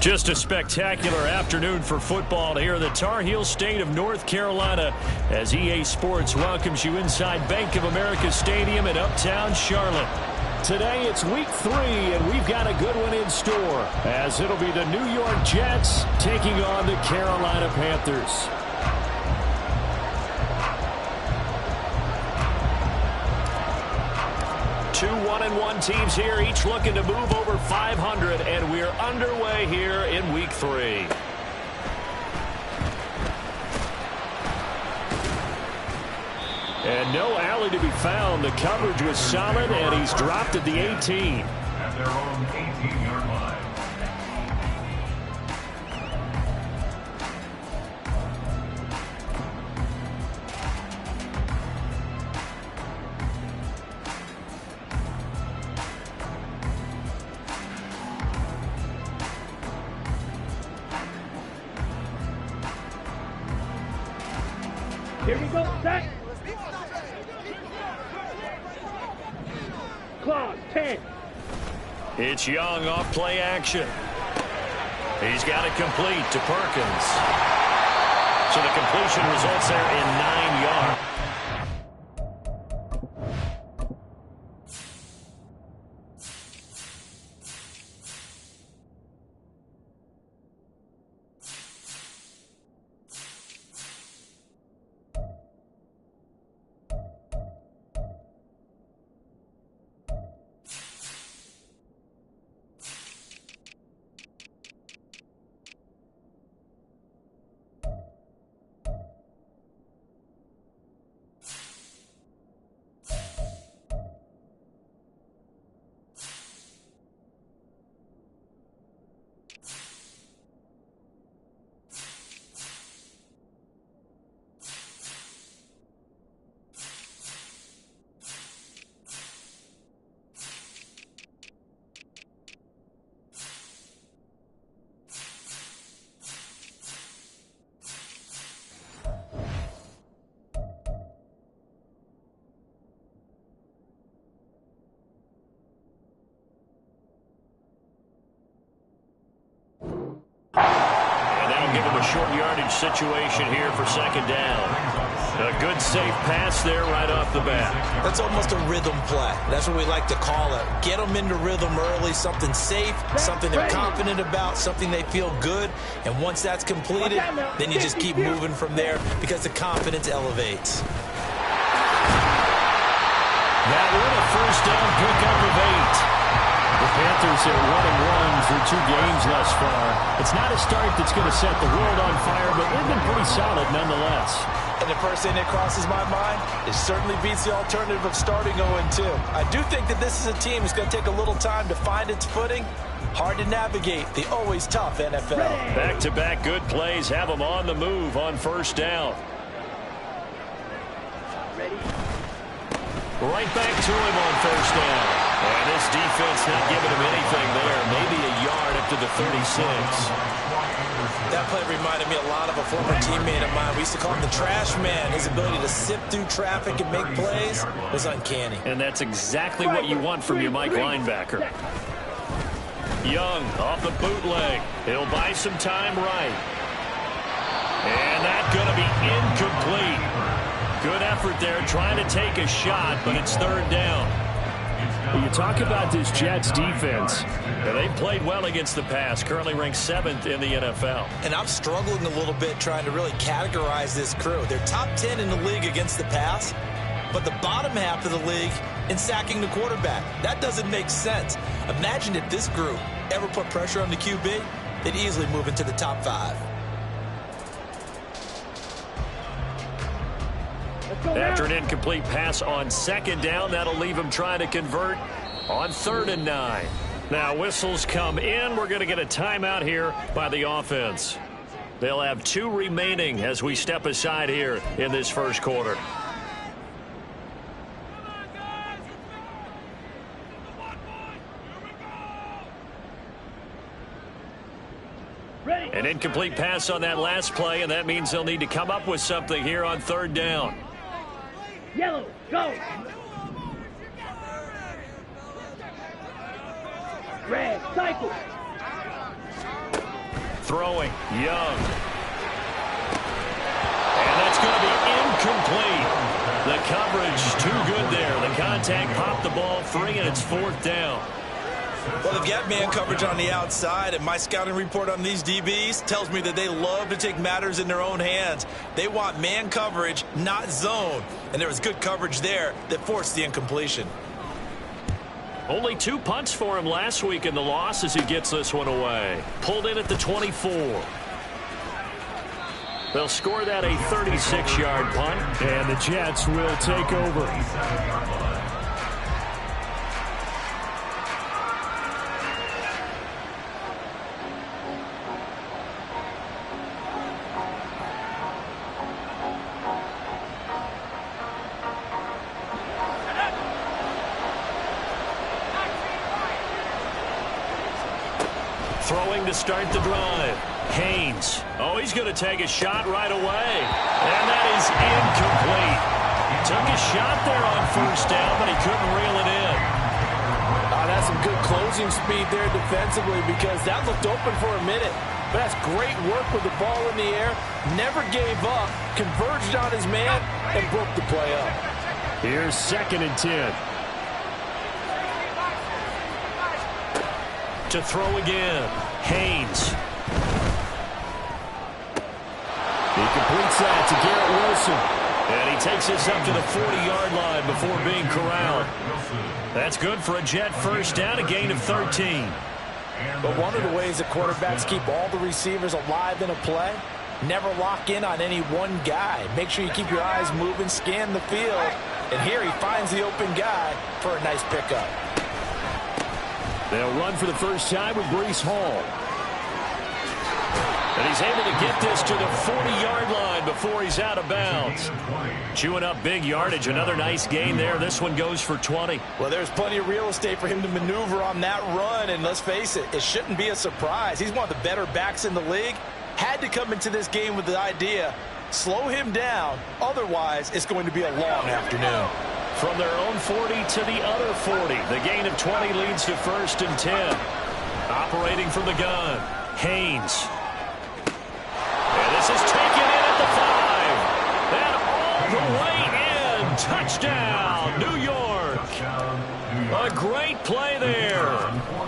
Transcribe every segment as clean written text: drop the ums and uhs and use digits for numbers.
Just a spectacular afternoon for football here in the Tar Heel state of North Carolina as EA Sports welcomes you inside Bank of America Stadium in uptown Charlotte. Today it's week 3, and we've got a good one in store as it'll be the New York Jets taking on the Carolina Panthers. Two 1-1 teams here, each looking to move over 500, and we're underway here in week 3. And no alley to be found. The coverage was solid, and he's dropped at the 18. At their own 18-yard line. Here we go, set. Clock, 10. It's Young off play action. He's got it complete to Perkins. So the completion results there in 9 yards. Short yardage situation here for second down. A good safe pass there right off the bat. That's almost a rhythm play. That's what we like to call it. Get them into rhythm early, something safe, something they're confident about, something they feel good. And once that's completed, then you just keep moving from there because the confidence elevates. That one a first down pickup of 8. The Panthers are 1-1 through 2 games thus far. It's not a start that's going to set the world on fire, but they've been pretty solid nonetheless. And the first thing that crosses my mind, it certainly beats the alternative of starting 0-2. I do think that this is a team that's going to take a little time to find its footing. Hard to navigate the always tough NFL. Back-to-back good plays have them on the move on first down. Right back to him on first down. And this defense not giving him anything there. Maybe a yard up to the 36. That play reminded me a lot of a former teammate of mine. We used to call him the trash man. His ability to sift through traffic and make plays was uncanny. And that's exactly what you want from your Mike linebacker. Young off the bootleg. He'll buy some time right. And that's going to be incomplete. Good effort there trying to take a shot, but it's third down. When you talk about this Jets defense, they've played well against the pass, currently ranked 7th in the NFL. And I'm struggling a little bit trying to really categorize this crew. They're top 10 in the league against the pass, but the bottom half of the league in sacking the quarterback. That doesn't make sense. Imagine if this group ever put pressure on the QB, they'd easily move into the top 5. After an incomplete pass on second down, that'll leave him trying to convert on 3rd and 9. Now whistles come in. We're going to get a timeout here by the offense. They'll have 2 remaining as we step aside here in this first quarter. An incomplete pass on that last play, and that means they'll need to come up with something here on 3rd down. Yellow, go. Red, cycle. Throwing, Young. And that's going to be incomplete. The coverage too good there. The contact popped the ball free, and it's 4th down. Well, they've got man coverage on the outside, and my scouting report on these DBs tells me that they love to take matters in their own hands. They want man coverage, not zone. And there was good coverage there that forced the incompletion. Only 2 punts for him last week in the loss as he gets this one away. Pulled in at the 24. They'll score that a 36-yard punt, and the Jets will take over. Throwing to start the drive. Haynes. Oh, he's going to take a shot right away. And that is incomplete. Took a shot there on 1st down, but he couldn't reel it in. That's some good closing speed there defensively, because that looked open for a minute. But that's great work with the ball in the air. Never gave up. Converged on his man and broke the play up. Here's 2nd and 10. To throw again. Haynes. He completes that to Garrett Wilson. And he takes this up to the 40-yard line before being corralled. That's good for a Jet 1st down, a gain of 13. But one of the ways that quarterbacks keep all the receivers alive in a play, never lock in on any one guy. Make sure you keep your eyes moving, scan the field. And here he finds the open guy for a nice pickup. They'll run for the first time with Breece Hall. And he's able to get this to the 40-yard line before he's out of bounds. Chewing up big yardage. Another nice gain there. This one goes for 20. Well, there's plenty of real estate for him to maneuver on that run. And let's face it, it shouldn't be a surprise. He's one of the better backs in the league. Had to come into this game with the idea, slow him down. Otherwise, it's going to be a long afternoon. From their own 40 to the other 40. The gain of 20 leads to 1st and 10. Operating from the gun. Haynes. And this is taken in at the 5. And all the way in. Touchdown, New York. A great play there.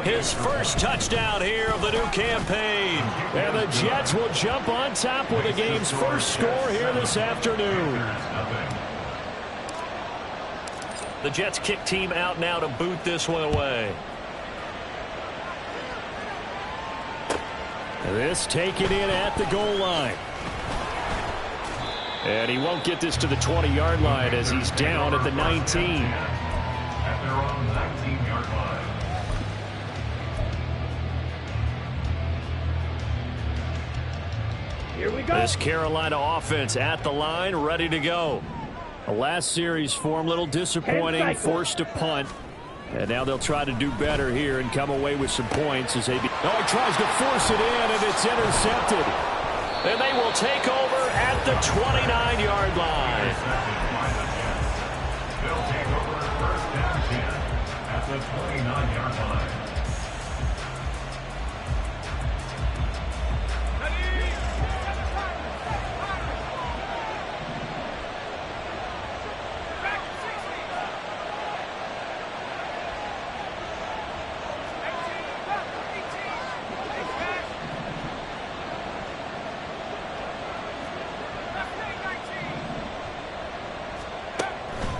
His first touchdown here of the new campaign. And the Jets will jump on top with the game's first score here this afternoon. The Jets kick team out now to boot this one away. This taken in at the goal line. And he won't get this to the 20-yard line as he's down at the 19. At their own 19-yard line. Here we go. This Carolina offense at the line, ready to go. The last series for him, a little disappointing, forced a punt. And now they'll try to do better here and come away with some points as they... Oh, he tries to force it in, and it's intercepted. And they will take over at the 29-yard line. They'll take over 1st down 10 at the 29-yard line.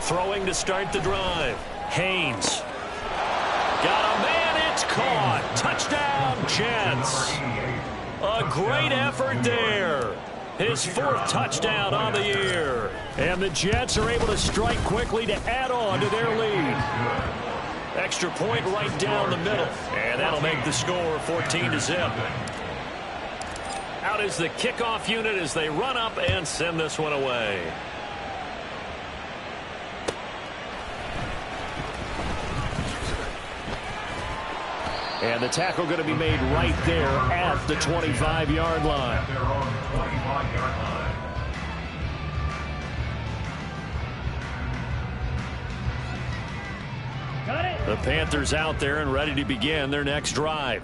Throwing to start the drive. Haynes. Got a man, it's caught. Touchdown, Jets. A great effort there. His 4th touchdown on the year. And the Jets are able to strike quickly to add on to their lead. Extra point right down the middle. And that'll make the score 14-0. Out is the kickoff unit as they run up and send this one away. And the tackle going to be made right there at the 25-yard line. At their own 25-yard line. Got it. The Panthers out there and ready to begin their next drive.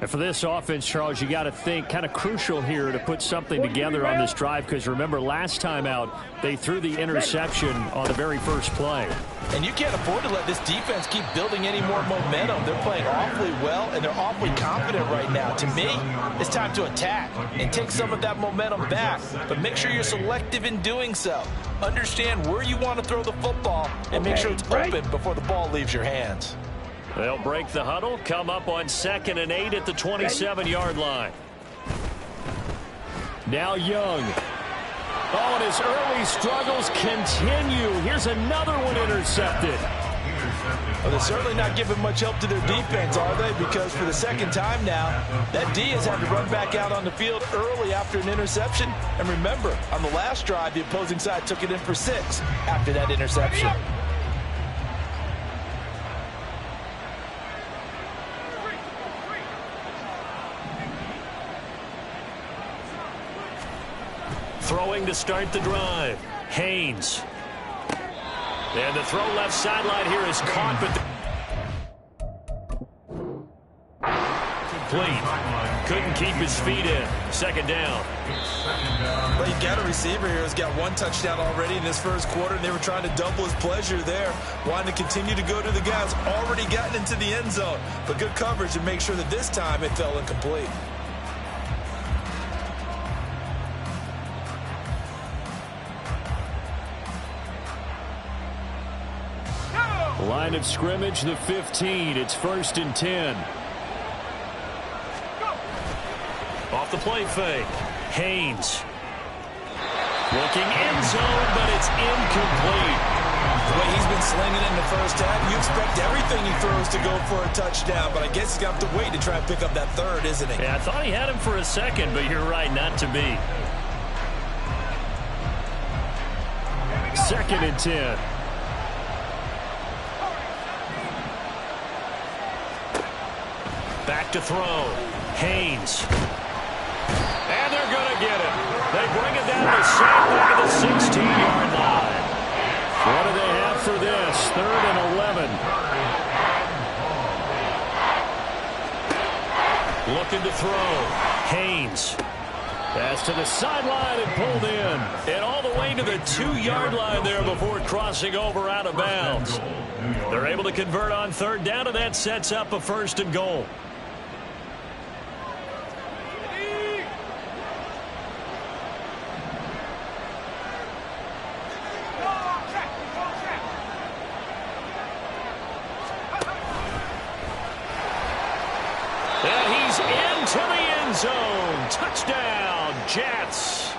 And for this offense, Charles, you got to think kind of crucial here to put something together on this drive, because remember last time out they threw the interception on the very first play. And you can't afford to let this defense keep building any more momentum. They're playing awfully well, and they're awfully confident right now. To me, it's time to attack and take some of that momentum back. But make sure you're selective in doing so. Understand where you want to throw the football, and make sure it's open before the ball leaves your hands. They'll break the huddle, come up on 2nd and 8 at the 27-yard line. Now Young. Oh, and his early struggles continue. Here's another one intercepted. Well, they're certainly not giving much help to their defense, are they? Because for the second time now, that D has had to run back out on the field early after an interception. And remember, on the last drive, the opposing side took it in for 6 after that interception. Throwing to start the drive. Haynes. And the throw left sideline here is caught, but complete. Couldn't keep his feet in. 2nd down. Well, you've got a receiver here who's got 1 touchdown already in this first quarter, and they were trying to double his pleasure there. Wanting to continue to go to the guys already gotten into the end zone. But good coverage to make sure that this time it fell incomplete. Line of scrimmage, the 15. It's 1st and 10. Off the play fake. Haynes. Looking end zone, but it's incomplete. The way he's been slinging in the first half, you expect everything he throws to go for a touchdown, but I guess he's got to wait to try and pick up that 3rd, isn't he? Yeah, I thought he had him for a second, but you're right, not to be. 2nd and 10. Back to throw. Haynes. And they're going to get it. They bring it down to sack back at the 16-yard line. What do they have for this? 3rd and 11. Looking to throw. Haynes. Pass to the sideline and pulled in. And all the way to the 2-yard line there before crossing over out of bounds. They're able to convert on 3rd down, and that sets up a 1st and goal. To the end zone. Touchdown, Jets.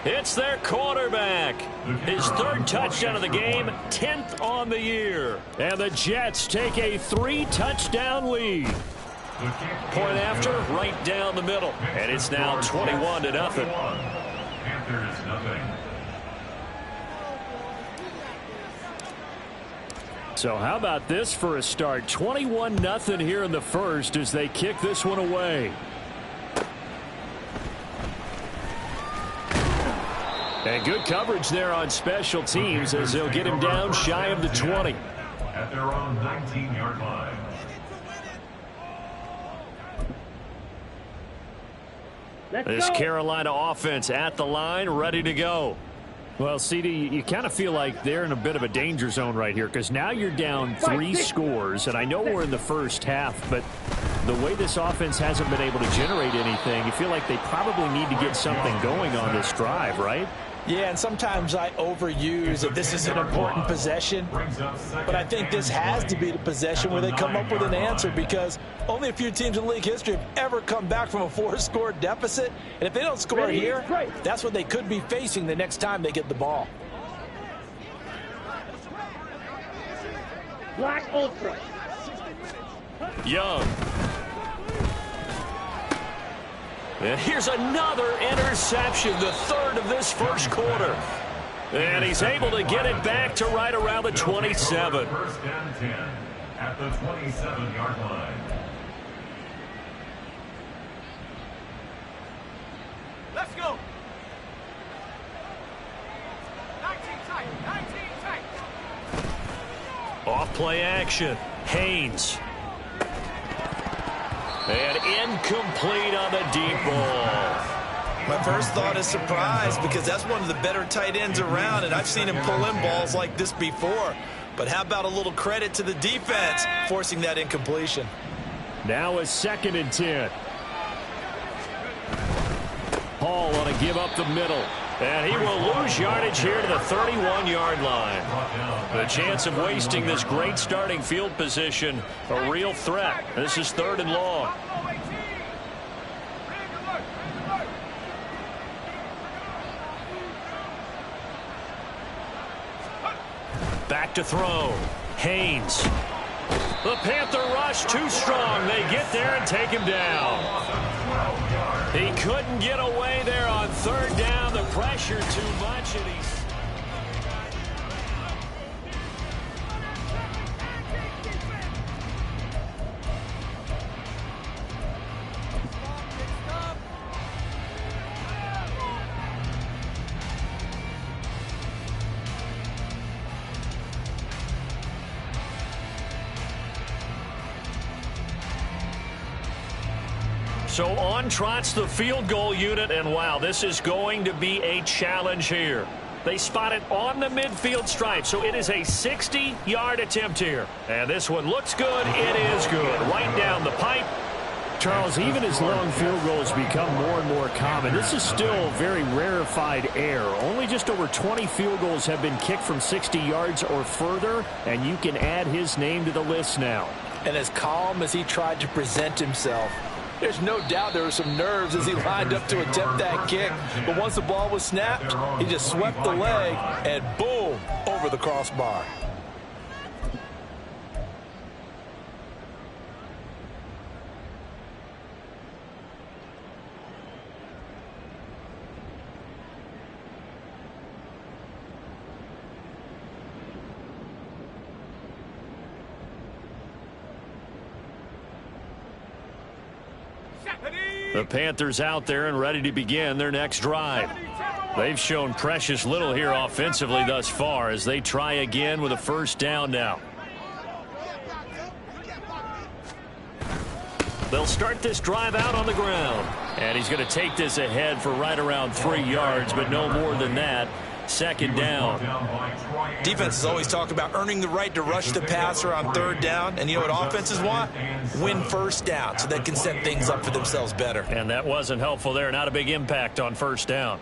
It's their quarterback. His 3rd touchdown of the game, 10th on the year. And the Jets take a 3-touchdown lead. Point after, right down the middle. And it's now 21-0. Panthers nothing. So how about this for a start? 21-0 here in the first as they kick this one away. And good coverage there on special teams as they'll get him down shy of the 20. At their own 19-yard line. This Carolina offense at the line, ready to go. Well, CD, you kind of feel like they're in a bit of a danger zone right here because now you're down 3 scores, and I know we're in the first half, but the way this offense hasn't been able to generate anything, you feel like they probably need to get something going on this drive, right? Yeah, and sometimes I overuse that this is an important possession, but I think this has to be the possession where they come up with an answer because only a few teams in league history have ever come back from a 4-score deficit, and if they don't score here, that's what they could be facing the next time they get the ball. Black Ultra. Young. And here's another interception, the 3rd of this first quarter. And he's able to get it back to right around the 27. 1st and 10 at the 27-yard line. Let's go. 19 tight, 19 tight. Off play action. Haynes. And incomplete on the deep ball. My first thought is surprise because that's one of the better tight ends around, and I've seen him pull in balls like this before. But how about a little credit to the defense forcing that incompletion? Now a 2nd and 10. Hall on a give up the middle. And he will lose yardage here to the 31-yard line. The chance of wasting this great starting field position, a real threat. This is 3rd and long. Back to throw. Haynes. The Panther rush too strong. They get there and take him down. He couldn't get away there on 3rd down. The pressure too much, and he's... So on trots the field goal unit, and wow, this is going to be a challenge here. They spot it on the midfield stripe, so it is a 60-yard attempt here. And this one looks good. It is good. Right down the pipe. Charles, even as long field goals become more and more common, this is still very rarefied air. Only just over 20 field goals have been kicked from 60 yards or further, and you can add his name to the list now. And as calm as he tried to present himself, there's no doubt there were some nerves as he lined up to attempt that kick. But once the ball was snapped, he just swept the leg and boom, over the crossbar. The Panthers out there and ready to begin their next drive. They've shown precious little here offensively thus far as they try again with a 1st down now. They'll start this drive out on the ground. And he's going to take this ahead for right around 3 yards, but no more than that. 2nd down. Defenses always talk about earning the right to rush the passer on 3rd down. And you know what offenses want? Win 1st down so they can set things up for themselves better. And that wasn't helpful there. Not a big impact on 1st down.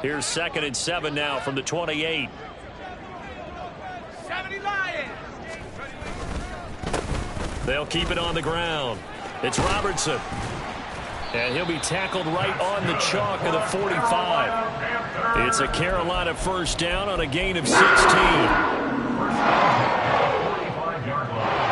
Here's 2nd and 7 now from the 28. 70 Lions. They'll keep it on the ground. It's Robertson. And he'll be tackled right on the chalk of the 45. It's a Carolina 1st down on a gain of 16. 45-yard line.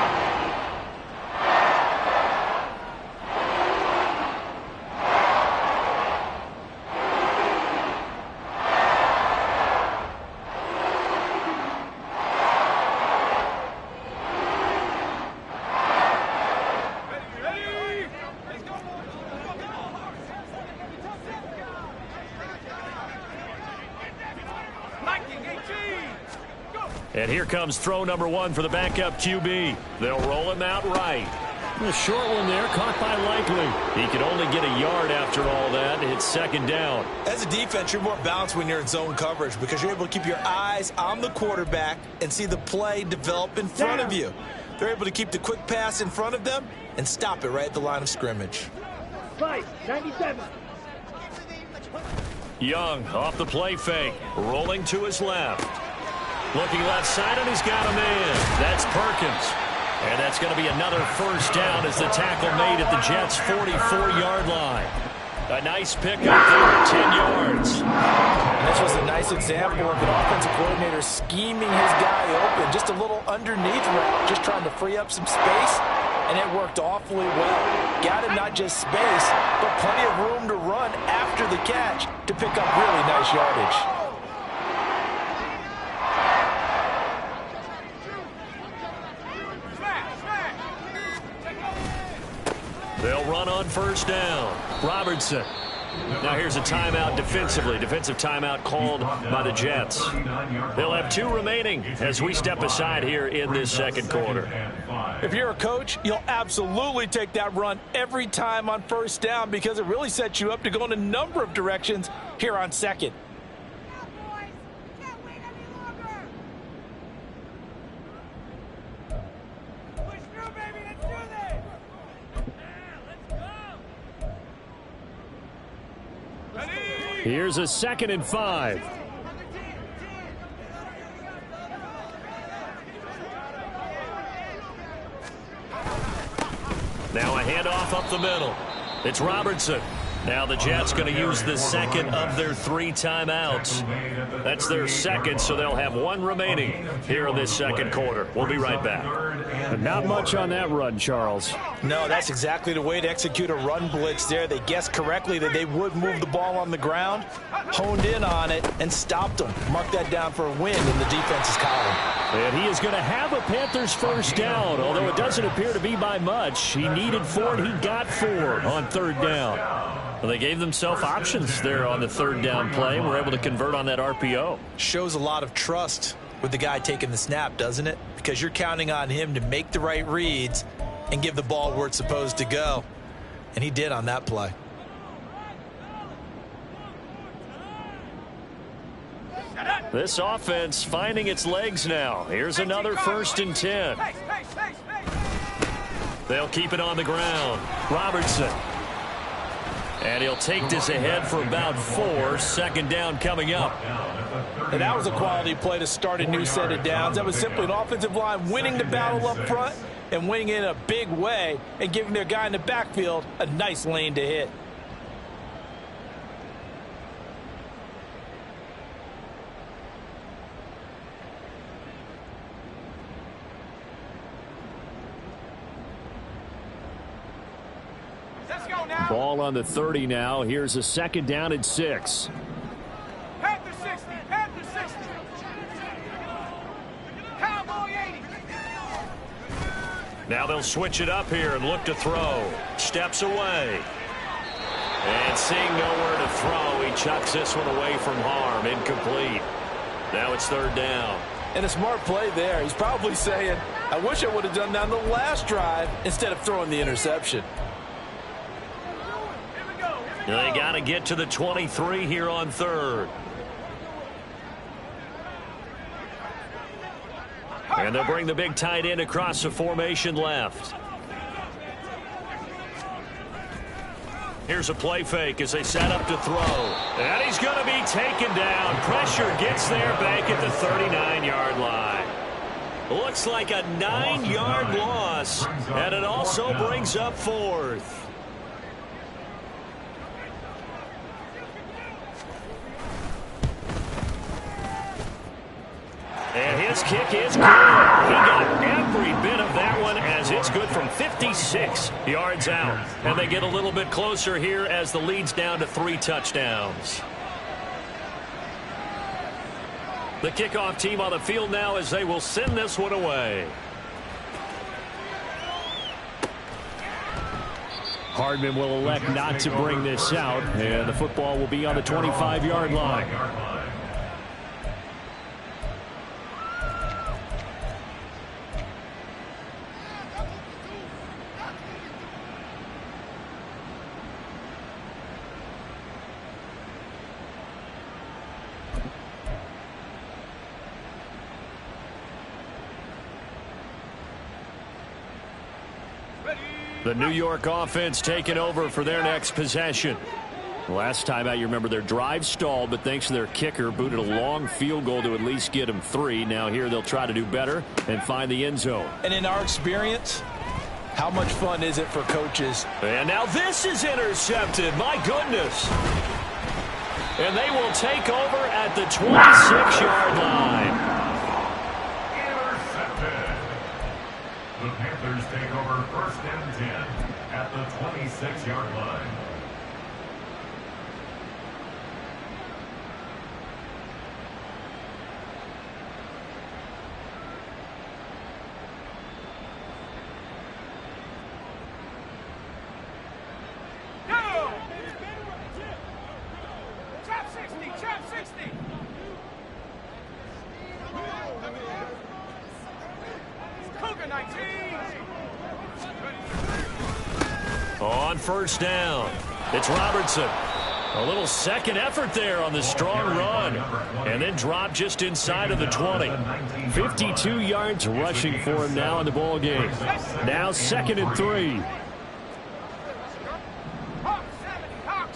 And here comes throw number 1 for the backup QB. They'll roll him out right. The short one there, caught by Likely. He can only get a yard after all that. It's 2nd down. As a defense, you're more balanced when you're in zone coverage because you're able to keep your eyes on the quarterback and see the play develop in front of you. They're able to keep the quick pass in front of them and stop it right at the line of scrimmage. 97. Young off the play fake. Rolling to his left. Looking left side, and he's got a man. That's Perkins. And that's going to be another 1st down as the tackle made at the Jets' 44-yard line. A nice pickup there, 10 yards. And this was a nice example of an offensive coordinator scheming his guy open. Just a little underneath route, just trying to free up some space, and it worked awfully well. Got him not just space, but plenty of room to run after the catch to pick up really nice yardage. They'll run run on first down. Robertson. Now here's a timeout defensively. Defensive timeout called by the Jets. They'll have 2 remaining as we step aside here in this second quarter. If you're a coach, you'll absolutely take that run every time on first down because it really sets you up to go in a number of directions here on second. Here's a 2nd and 5. Now a handoff up the middle. It's Robertson. Now the Jets going to use the second of their 3 timeouts. That's their second, so they'll have 1 remaining here in this second quarter. We'll be right back. But not much on that run, Charles. No, that's exactly the way to execute a run blitz there. They guessed correctly that they would move the ball on the ground, honed in on it, and stopped them. Mark that down for a win in the defense's column. And he is going to have a Panthers first down, although it doesn't appear to be by much. He needed 4, and he got 4 on 3rd down. Well, they gave themselves options there on the 3rd down play and were able to convert on that RPO. Shows a lot of trust with the guy taking the snap, doesn't it? Because you're counting on him to make the right reads and give the ball where it's supposed to go. And he did on that play. This offense finding its legs now. Here's another 1st and 10. They'll keep it on the ground. Robertson. And he'll take this ahead for about 4. 2nd down coming up. And that was a quality play to start a new set of downs. That was simply an offensive line winning the battle up front and winning in a big way and giving their guy in the backfield a nice lane to hit. Ball on the 30 now. Here's a 2nd down and 6. Panther 60, Panther 60. Cowboy 80. Now they'll switch it up here and look to throw. Steps away. And seeing nowhere to throw, he chucks this one away from harm. Incomplete. Now it's 3rd down. And a smart play there. He's probably saying, I wish I would have done that on the last drive instead of throwing the interception. They got to get to the 23 here on 3rd. And they'll bring the big tight end across the formation left. Here's a play fake as they set up to throw. And he's going to be taken down. Pressure gets there back at the 39-yard line. Looks like a 9-yard loss. And it also brings up 4th. And his kick is good. He got every bit of that one as it's good from 56 yards out. And they get a little bit closer here as the lead's down to 3 touchdowns. The kickoff team on the field now as they will send this one away. Hardman will elect not to bring this out, and the football will be on the 25-yard line. The New York offense taking over for their next possession. Last time out, you remember their drive stalled, but thanks to their kicker, booted a long field goal to at least get them 3. Now here they'll try to do better and find the end zone. And in our experience, how much fun is it for coaches? And now this is intercepted. My goodness. And they will take over at the 26-yard line. The Panthers take over 1st and 10 at the 26-yard line. 60. Cougar 19. On first down, it's Robertson. A little second effort there on the strong run. And then dropped just inside of the 20. 52 yards rushing for him now in the ball game. Now 2nd and 3. Hawk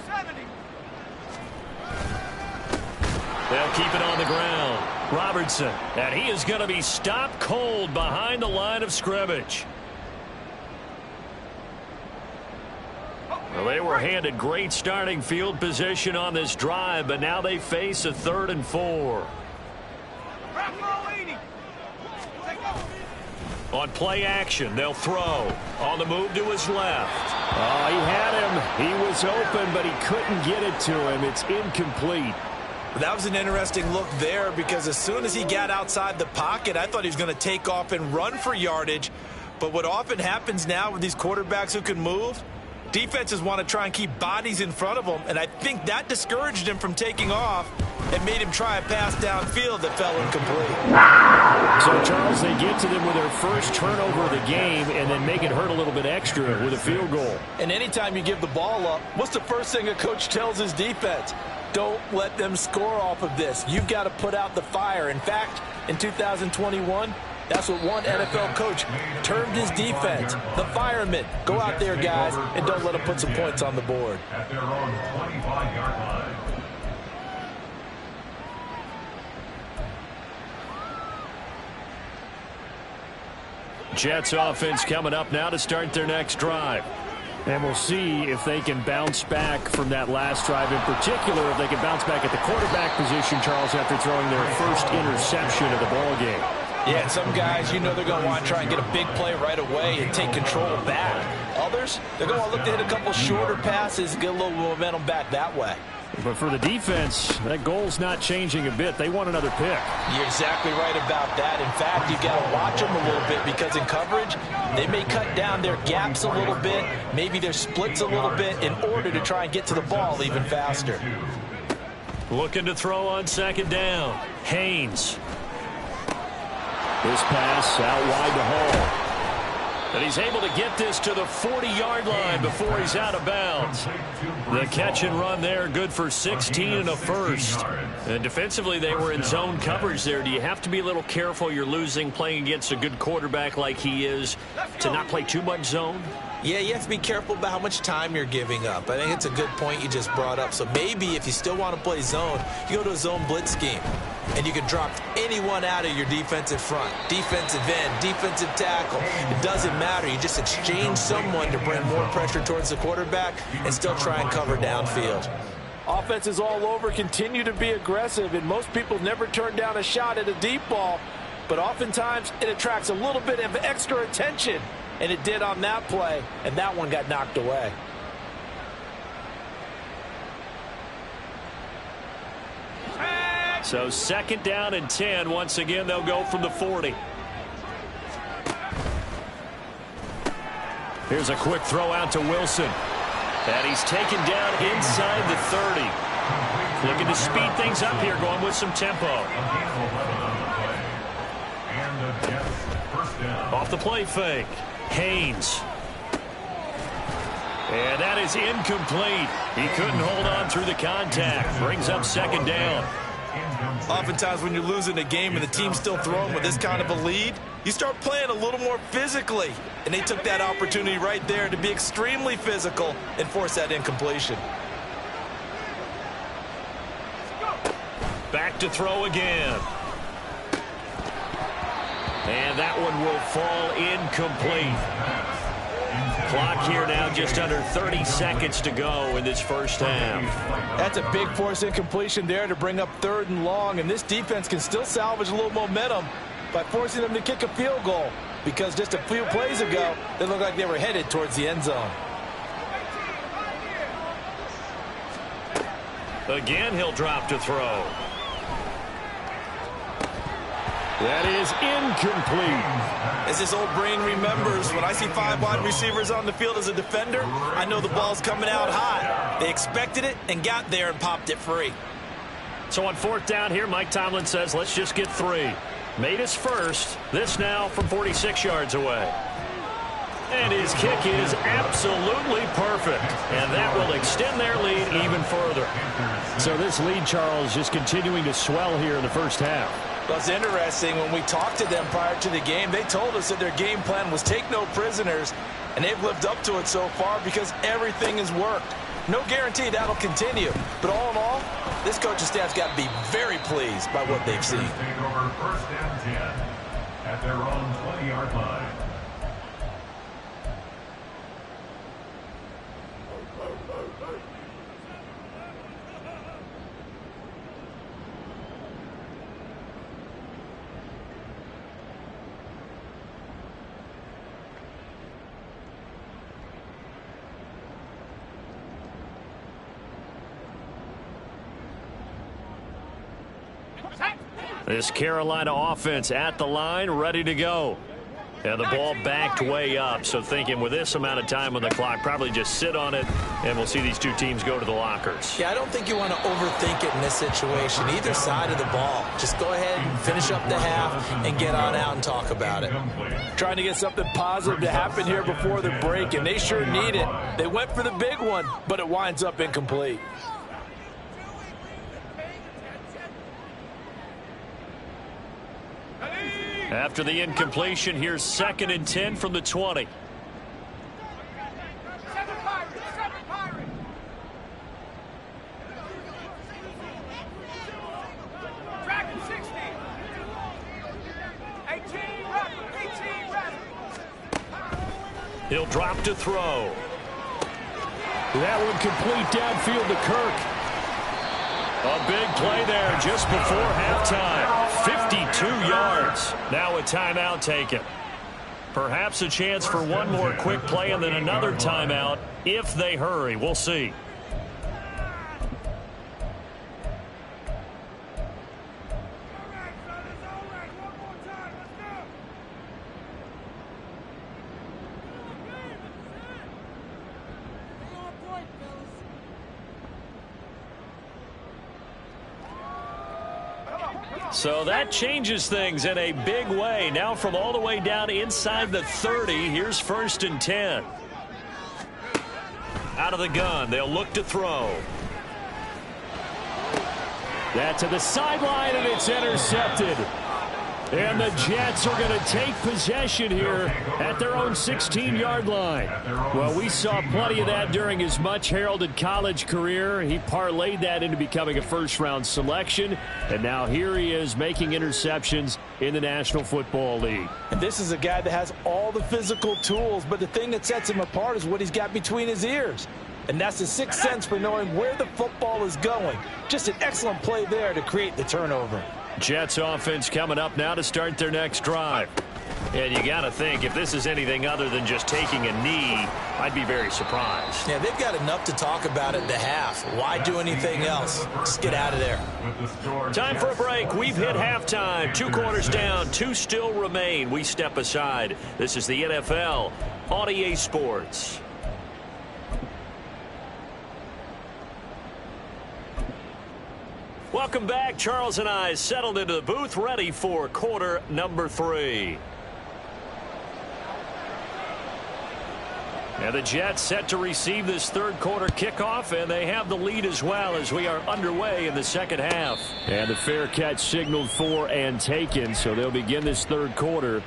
70. They'll keep it on the ground. Robertson, and he is going to be stopped cold behind the line of scrimmage. Well, they were handed great starting field position on this drive, but now they face a 3rd and 4. On play action, they'll throw. On the move to his left. Oh, he had him. He was open, but he couldn't get it to him. It's incomplete. That was an interesting look there because as soon as he got outside the pocket, I thought he was going to take off and run for yardage. But what often happens now with these quarterbacks who can move, defenses want to try and keep bodies in front of them, and I think that discouraged him from taking off and made him try a pass downfield that fell incomplete. So, Charles, they get to them with their first turnover of the game and then make it hurt a little bit extra with a field goal. And anytime you give the ball up, what's the first thing a coach tells his defense? Don't let them score off of this. You've got to put out the fire. In fact, in 2021, that's what one NFL coach termed his defense, the firemen. Go out there, guys, and don't let them put some points on the board. At their own 25-yard line. Jets offense coming up now to start their next drive. And we'll see if they can bounce back from that last drive, in particular if they can bounce back at the quarterback position, Charles, after throwing their first interception of the ball game. Yeah, and some guys, you know they're going to want to try and get a big play right away and take control back. Others, they're going to look to hit a couple shorter passes and get a little momentum back that way. But for the defense, that goal's not changing a bit. They want another pick. You're exactly right about that. In fact, you've got to watch them a little bit because in coverage, they may cut down their gaps a little bit, maybe their splits a little bit in order to try and get to the ball even faster. Looking to throw on 2nd down. Haynes. This pass out wide to Hall. And he's able to get this to the 40-yard line before he's out of bounds. The catch and run there, good for 16 and a first. And defensively, they were in zone coverage there. Do you have to be a little careful you're losing playing against a good quarterback like he is to not play too much zone? Yeah, you have to be careful about how much time you're giving up. I think it's a good point you just brought up. So maybe if you still want to play zone, you go to a zone blitz scheme. And you can drop anyone out of your defensive front. Defensive end, defensive tackle. It doesn't matter. You just exchange someone to bring more pressure towards the quarterback and still try and cover downfield. Offenses all over continue to be aggressive, and most people never turn down a shot at a deep ball. But oftentimes it attracts a little bit of extra attention. And it did on that play, and that one got knocked away. So 2nd down and 10. Once again, they'll go from the 40. Here's a quick throw out to Wilson. And he's taken down inside the 30. Looking to speed things up here, going with some tempo. Off the play fake. Haynes. And that is incomplete. He couldn't hold on through the contact. Brings up 2nd down. Oftentimes when you're losing a game and the team's still throwing with this kind of a lead, you start playing a little more physically. And they took that opportunity right there to be extremely physical and force that incompletion. Back to throw again. And that one will fall incomplete. Clock here now just under 30 seconds to go in this first half. That's a big force incompletion there to bring up 3rd and long, and this defense can still salvage a little momentum by forcing them to kick a field goal, because just a few plays ago, they looked like they were headed towards the end zone. Again, he'll drop to throw. That is incomplete. As this old brain remembers, when I see 5 wide receivers on the field as a defender, I know the ball's coming out high. They expected it and got there and popped it free. So on 4th down here, Mike Tomlin says, let's just get 3. Made his first. This now from 46 yards away. And his kick is absolutely perfect. And that will extend their lead even further. So this lead, Charles, just continuing to swell here in the first half. Well, it's interesting. When we talked to them prior to the game, they told us that their game plan was take no prisoners, and they've lived up to it so far because everything has worked. No guarantee that'll continue, but all in all, this coaching staff's got to be very pleased by what they've seen. Take over 1st and 10 at their own 20-yard line. This Carolina offense at the line, ready to go. And the ball backed way up, so thinking with this amount of time on the clock, probably just sit on it, and we'll see these two teams go to the lockers. Yeah, I don't think you want to overthink it in this situation. Either side of the ball. Just go ahead and finish up the half and get on out and talk about it. Trying to get something positive to happen here before the break, and they sure need it. They went for the big one, but it winds up incomplete. After the incompletion, here's 2nd and 10 from the 20. He'll drop to throw. That one complete downfield to Kirk. A big play there just before halftime. 52 yards. Now a timeout taken. Perhaps a chance for one more quick play and then another timeout if they hurry. We'll see. So that changes things in a big way. Now from all the way down inside the 30, here's 1st and 10. Out of the gun, they'll look to throw. That to the sideline, and it's intercepted. And the Jets are going to take possession here at their own 16-yard line. Well, we saw plenty of that during his much-heralded college career. He parlayed that into becoming a first-round selection. And now here he is making interceptions in the National Football League. And this is a guy that has all the physical tools, but the thing that sets him apart is what he's got between his ears. And that's the sixth sense for knowing where the football is going. Just an excellent play there to create the turnover. Jets offense coming up now to start their next drive. And you got to think, if this is anything other than just taking a knee, I'd be very surprised. Yeah, they've got enough to talk about at the half. Why do anything else? Just get out of there. Time for a break. We've hit halftime. 2 quarters down, 2 still remain. We step aside. This is the NFL on EA Sports. Welcome back. Charles and I settled into the booth, ready for quarter number 3. And the Jets set to receive this third quarter kickoff, and they have the lead as well as we are underway in the second half. And the fair catch signaled for and taken, so they'll begin this third quarter.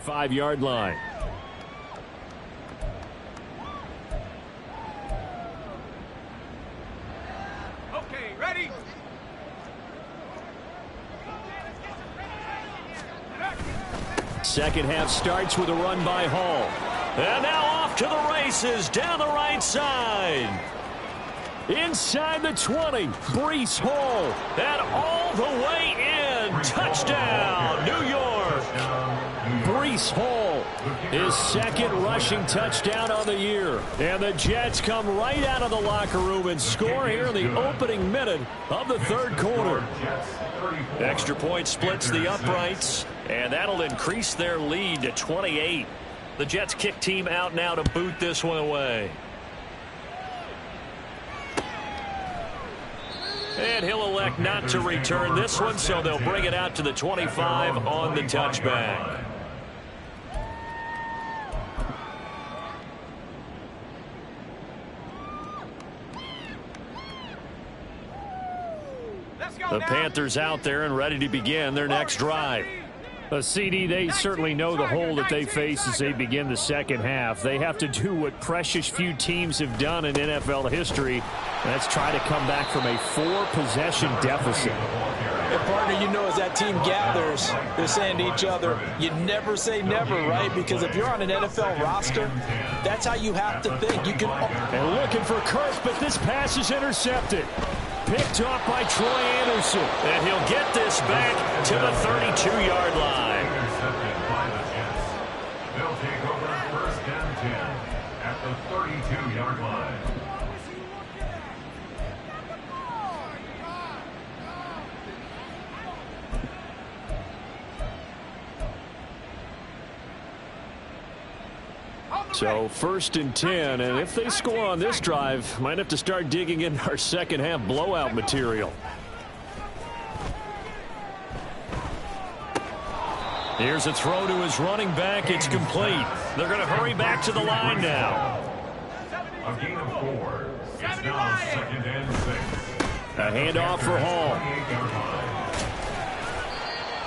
Five-yard line. Okay, ready? Second half starts with a run by Hall. And now off to the races down the right side. Inside the 20, Breece Hall. And all the way in. Touchdown, New York. Breece Hall, his second rushing touchdown on the year. And the Jets come right out of the locker room and score here in the opening minute of the third quarter. Extra point splits the uprights, and that'll increase their lead to 28. The Jets kick team out now to boot this one away. And he'll elect not to return this one, so they'll bring it out to the 25 on the touchback. The Panthers out there and ready to begin their next drive. CD, they certainly know the hole that they face as they begin the second half. They have to do what precious few teams have done in NFL history. That's try to come back from a 4-possession deficit. And partner, you know, as that team gathers, they're saying to each other, you never say never, right? Because if you're on an NFL roster, that's how you have to think. You can. And looking for Kirk, but this pass is intercepted. Picked off by Troy Anderson. And he'll get this back to the 32-yard line. Intercepted by the Jets. They'll take over first and 10 at the 32-yard line. So first and 10, and if they score on this drive, might have to start digging in our second half blowout material. Here's a throw to his running back. It's complete. They're going to hurry back to the line now. A gain of 4. It's now second and 6. A handoff for Hall.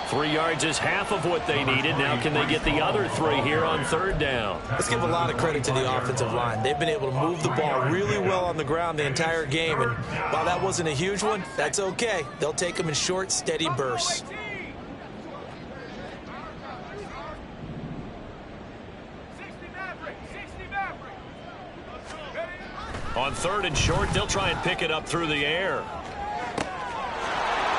3 yards is half of what they needed. Now can they get the other 3 here on third down? Let's give a lot of credit to the offensive line. They've been able to move the ball really well on the ground the entire game. And while that wasn't a huge one, that's okay. They'll take them in short, steady bursts. On third and short, they'll try and pick it up through the air.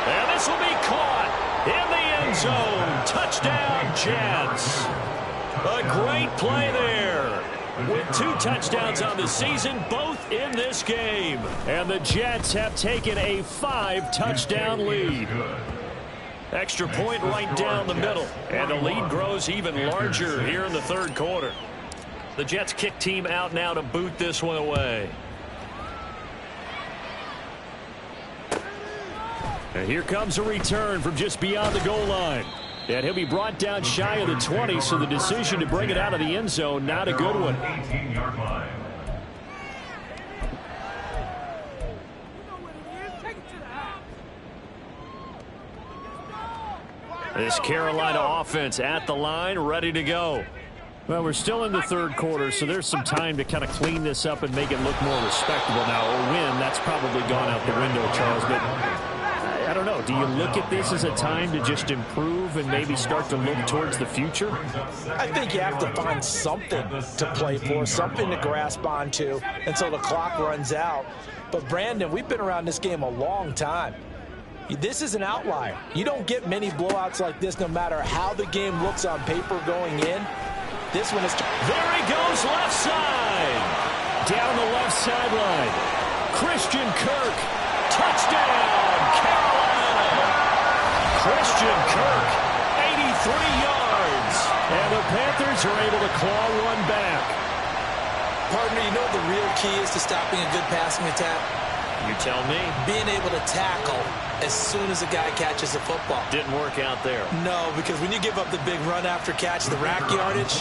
And this will be caught in the end zone. Touchdown, Jets. A great play there. With 2 touchdowns on the season, both in this game. And the Jets have taken a 5-touchdown lead. Extra point right down the middle. And the lead grows even larger here in the third quarter. The Jets kick team out now to boot this one away. And here comes a return from just beyond the goal line. And he'll be brought down shy of the 20, so the decision to bring it out of the end zone, not a good one. 18-yard line. This Carolina offense at the line, ready to go. Well, we're still in the third quarter, so there's some time to kind of clean this up and make it look more respectable now. A win, that's probably gone out the window, Charles, but I don't know. Do you look at this as a time to just improve and maybe start to look towards the future? I think you have to find something to play for, something to grasp onto until the clock runs out. But, Brandon, we've been around this game a long time. This is an outlier. You don't get many blowouts like this no matter how the game looks on paper going in. This one is... There he goes, left side. Down the left sideline. Christian Kirk. Touchdown, Carolina. Christian Kirk, 83 yards. And the Panthers are able to claw one back. Partner, you know what the real key is to stopping a good passing attack? You tell me. Being able to tackle as soon as a guy catches the football. Didn't work out there. No, because when you give up the big run after catch, the rack yardage,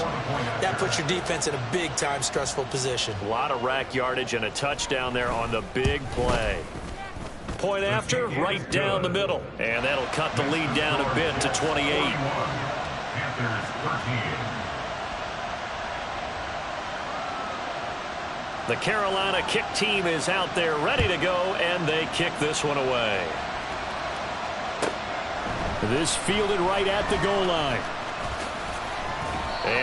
that puts your defense in a big-time stressful position. A lot of rack yardage and a touchdown there on the big play. Point after, right down the middle. And that'll cut the lead down a bit to 28. Panthers 13. The Carolina kick team is out there ready to go, and they kick this one away. This fielded right at the goal line.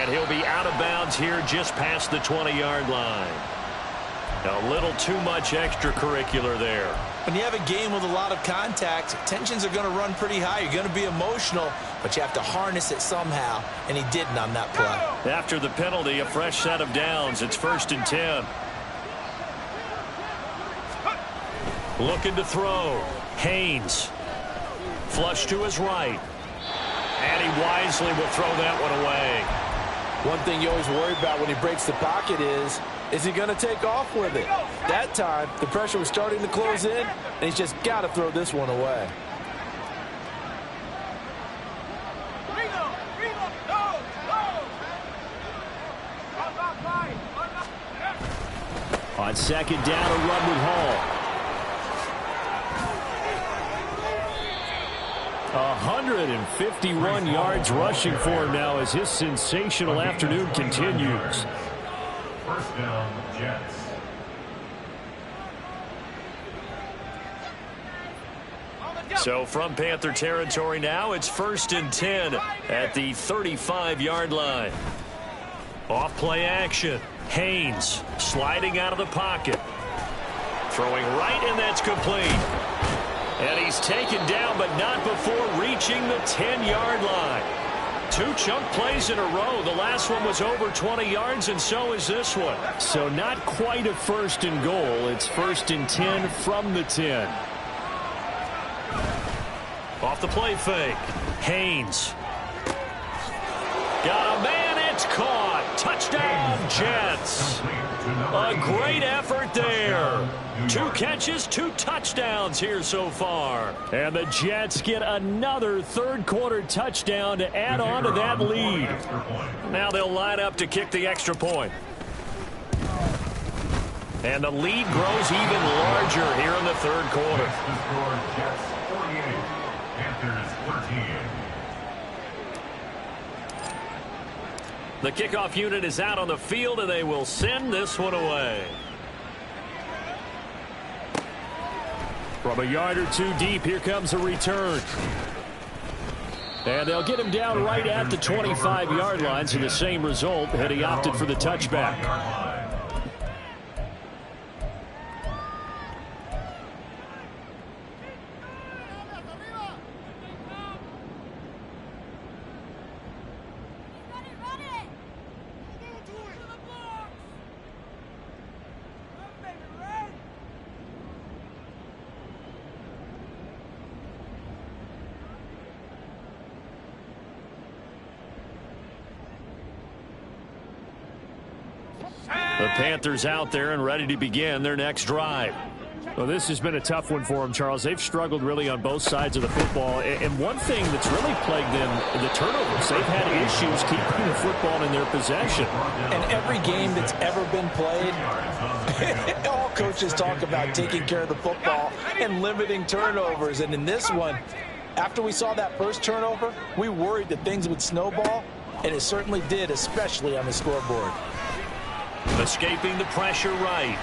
And he'll be out of bounds here just past the 20-yard line. A little too much extracurricular there. When you have a game with a lot of contact, tensions are going to run pretty high. You're going to be emotional, but you have to harness it somehow, and he didn't on that play. After the penalty, a fresh set of downs. It's 1st and 10. Looking to throw. Haynes. Flush to his right. And he wisely will throw that one away. One thing you always worry about when he breaks the pocket is he going to take off with it? That time, the pressure was starting to close in, and he's just got to throw this one away. On 2nd down, a run with Hall. 151 yards rushing for him now as his sensational afternoon continues. 1st down, Jets. So from Panther territory now, it's 1st and 10 at the 35-yard line. Off play action. Haynes sliding out of the pocket. Throwing right, and that's complete. And he's taken down, but not before reaching the 10-yard line. 2 chunk plays in a row. The last one was over 20 yards, and so is this one. So not quite a 1st and goal. It's 1st and 10 from the 10. Off the play fake. Haynes. Got a man. It's caught. Touchdown, Jets. A great effort there. 2 catches, 2 touchdowns here so far. And the Jets get another 3rd quarter touchdown to add on to that lead. Now they'll line up to kick the extra point. And the lead grows even larger here in the 3rd quarter. Jets 48, Panthers 13. The kickoff unit is out on the field, and they will send this one away. From a yard or 2 deep, here comes a return. And they'll get him down right at the 25-yard line, so the same result had he opted for the touchback. The Panthers out there and ready to begin their next drive. Well, this has been a tough one for them, Charles. They've struggled really on both sides of the football. And one thing that's really plagued them, the turnovers. They've had issues keeping the football in their possession. And every game that's ever been played, all coaches talk about taking care of the football and limiting turnovers. And in this one, after we saw that first turnover, we worried that things would snowball, and it certainly did, especially on the scoreboard. Escaping the pressure right.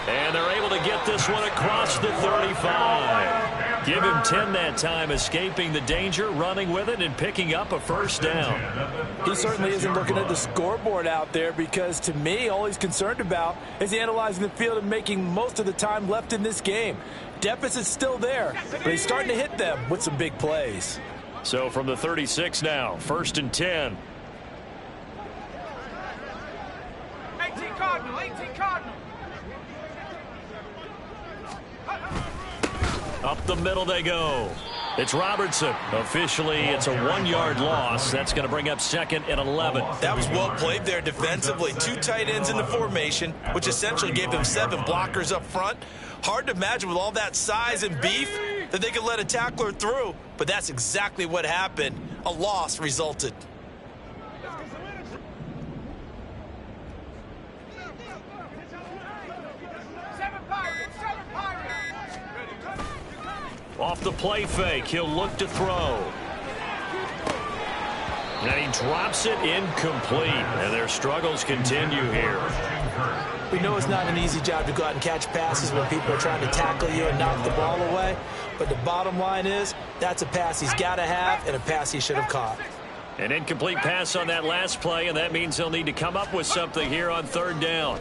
And they're able to get this one across the 35. Give him 10 that time, escaping the danger, running with it, and picking up a 1st down. He certainly isn't looking at the scoreboard out there because, to me, all he's concerned about is analyzing the field and making most of the time left in this game. Deficit's still there, but he's starting to hit them with some big plays. So from the 36 now, 1st and 10. 18 Cardinal, 18 Cardinal. Up the middle they go. It's Robertson. Officially, it's a 1-yard loss. That's going to bring up 2nd and 11. That was well played there defensively. 2 tight ends in the formation, which essentially gave them 7 blockers up front. Hard to imagine with all that size and beef that they could let a tackler through, but that's exactly what happened. A loss resulted. Off the play fake, he'll look to throw. And he drops it incomplete. And their struggles continue here. We know it's not an easy job to go out and catch passes when people are trying to tackle you and knock the ball away. But the bottom line is, that's a pass he's got to have and a pass he should have caught. An incomplete pass on that last play, and that means they'll need to come up with something here on third down.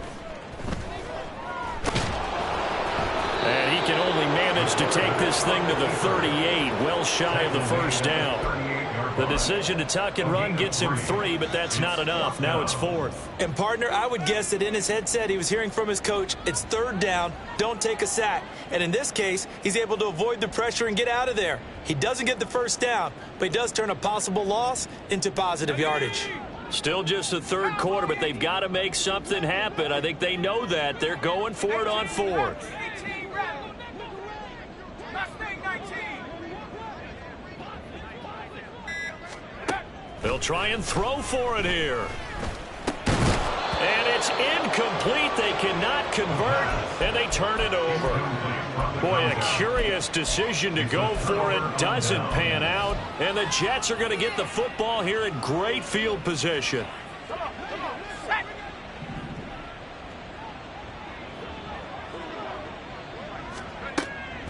And he can only manage to take this thing to the 38, well shy of the first down. The decision to tuck and run gets him 3, but that's not enough. Now it's 4th. And, partner, I would guess that in his headset he was hearing from his coach, it's third down, don't take a sack. And in this case, he's able to avoid the pressure and get out of there. He doesn't get the first down, but he does turn a possible loss into positive yardage. Still just the third quarter, but they've got to make something happen. I think they know that. They're going for it on 4th. They'll try and throw for it here. And it's incomplete. They cannot convert, and they turn it over. Boy, a curious decision to go for it. Doesn't pan out, and the Jets are going to get the football here in great field position.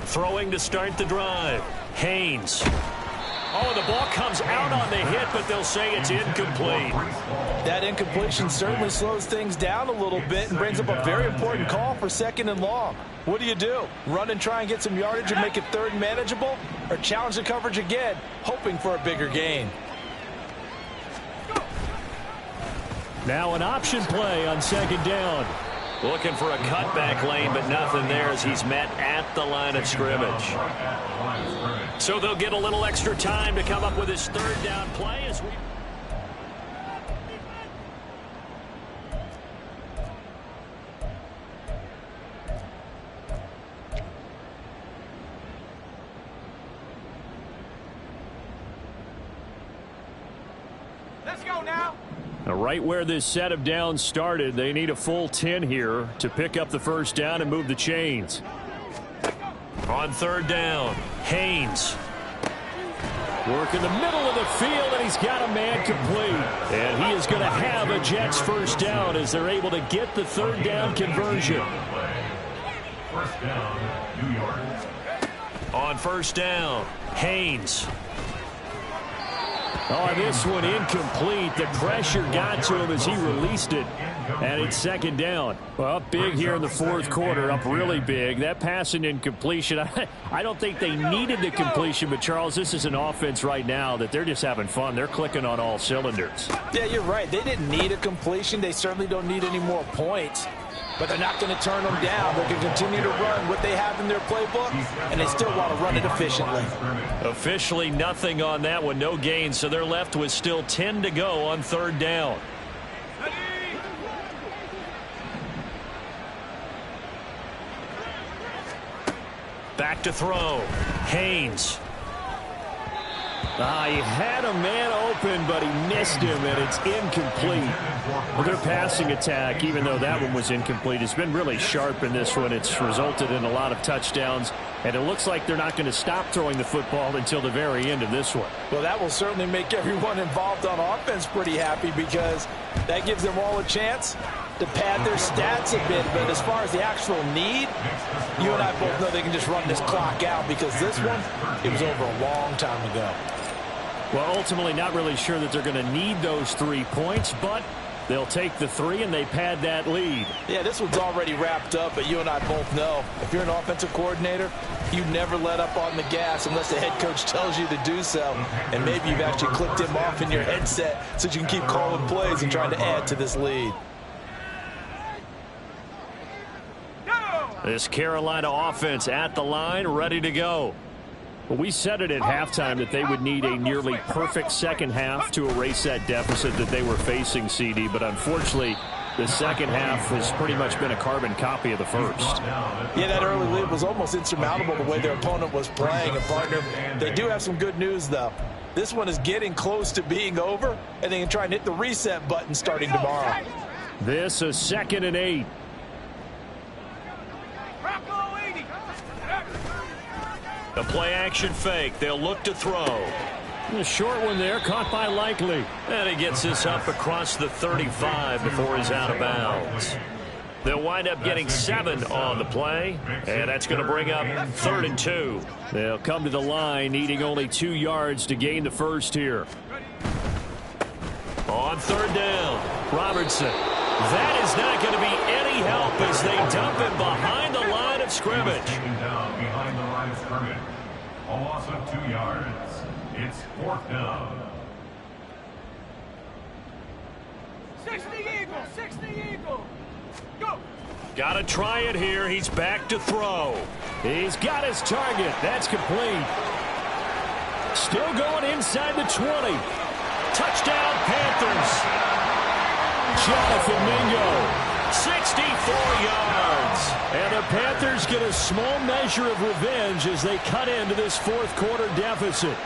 Throwing to start the drive. Haynes. Oh, the ball comes out on the hit, but they'll say it's incomplete. That incompletion certainly slows things down a little bit and brings up a very important call for 2nd and long. What do? Run and try and get some yardage and make it 3rd and manageable? Or challenge the coverage again, hoping for a bigger gain? Now an option play on 2nd down. Looking for a cutback lane, but nothing there as he's met at the line of scrimmage. So they'll get a little extra time to come up with his 3rd down play as we... Let's go now. Now, right where this set of downs started, they need a full 10 here to pick up the first down and move the chains. On 3rd down, Haynes. Work in the middle of the field, and he's got a man complete. And he is going to have a Jets first down as they're able to get the 3rd down conversion. First down, New York. On 1st down, Haynes. Oh, this one incomplete. The pressure got to him as he released it. And it's 2nd down. Well, up big here in the 4th quarter, up really big. That pass and incompletion, I don't think they needed the completion, but, Charles, this is an offense right now that they're just having fun. They're clicking on all cylinders. Yeah, you're right. They didn't need a completion. They certainly don't need any more points. But they're not going to turn them down. They're going to continue to run what they have in their playbook, and they still want to run it efficiently. Officially nothing on that one, no gain, so they're left with still 10 to go on 3rd down. Back to throw. Haynes. He had a man open, but he missed him, and it's incomplete. Well, their passing attack, even though that one was incomplete, has been really sharp in this one. It's resulted in a lot of touchdowns, and it looks like they're not going to stop throwing the football until the very end of this one. Well, that will certainly make everyone involved on offense pretty happy because that gives them all a chance to pad their stats a bit. But as far as the actual need, you and I both know they can just run this clock out because this one, it was over a long time ago. Well, ultimately not really sure that they're going to need those 3 points, but they'll take the 3 and they pad that lead. Yeah, this one's already wrapped up, but you and I both know if you're an offensive coordinator, you never let up on the gas unless the head coach tells you to do so. And maybe you've actually clicked him off in your headset so you can keep calling plays and trying to add to this lead. This Carolina offense at the line, ready to go. Well, we said it at halftime that they would need a nearly perfect second half to erase that deficit that they were facing, CD. But unfortunately, the second half has pretty much been a carbon copy of the first. Yeah, that early lead was almost insurmountable the way their opponent was playing. And, partner, they do have some good news, though. This one is getting close to being over, and they can try and hit the reset button starting tomorrow. This is 2nd and 8. The play-action fake. They'll look to throw. A short one there, caught by Likely. And he gets this up across the 35 before he's out of bounds. They'll wind up getting 7 on the play, and that's going to bring up 3rd and 2. They'll come to the line, needing only 2 yards to gain the first here. On third down, Robertson. That is not going to be any help as they dump him behind the line of scrimmage. Taken down behind the line of scrimmage. A loss of 2 yards. It's fourth down. 60 Eagle, 60 Eagle. Go. Got to try it here. He's back to throw. He's got his target. That's complete. Still going inside the 20. Touchdown, Panthers. Jonathan Mingo, 64 yards. And the Panthers get a small measure of revenge as they cut into this fourth quarter deficit.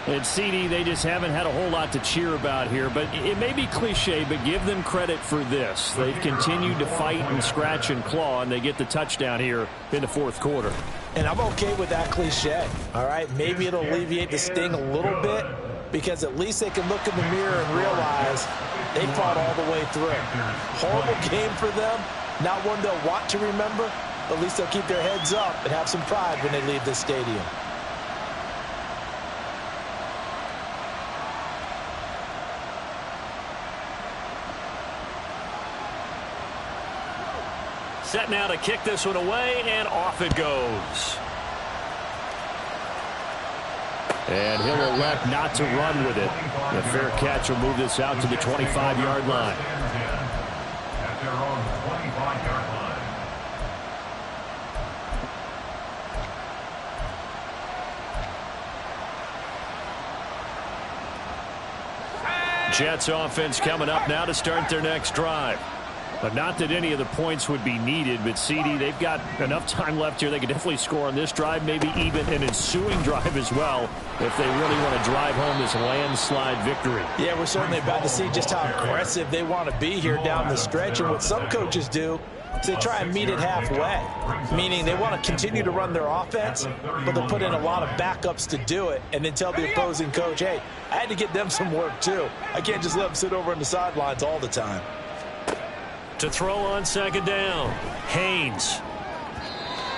And CD, they just haven't had a whole lot to cheer about here. But it may be cliche, but give them credit for this. They've continued to fight and scratch and claw, and they get the touchdown here in the fourth quarter. And I'm okay with that cliche. All right, maybe it'll alleviate the sting a little bit, because at least they can look in the mirror and realize they fought all the way through. Horrible game for them. Not one they'll want to remember. But at least they'll keep their heads up and have some pride when they leave the stadium. Set now to kick this one away, and off it goes. And he'll elect not to run with it. The fair catch will move this out to the 25-yard line. At their own 25-yard line. Jets offense coming up now to start their next drive. But not that any of the points would be needed, but CD, they've got enough time left here. They could definitely score on this drive, maybe even an ensuing drive as well, if they really want to drive home this landslide victory. Yeah, we're certainly about to see just how aggressive they want to be here down the stretch. And what some coaches do is they try and meet it halfway, meaning they want to continue to run their offense, but they'll put in a lot of backups to do it, and then tell the opposing coach, hey, I had to get them some work too. I can't just let them sit over on the sidelines all the time. To throw on second down, Haynes.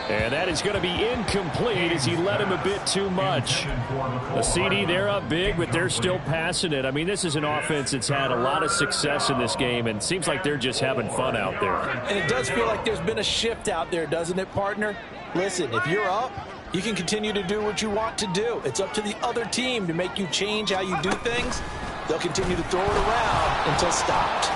And that is going to be incomplete as he led him a bit too much. The CD, they're up big, but they're still passing it. I mean, this is an offense that's had a lot of success in this game, and it seems like they're just having fun out there. And it does feel like there's been a shift out there, doesn't it, partner? Listen, if you're up, you can continue to do what you want to do. It's up to the other team to make you change how you do things. They'll continue to throw it around until stopped.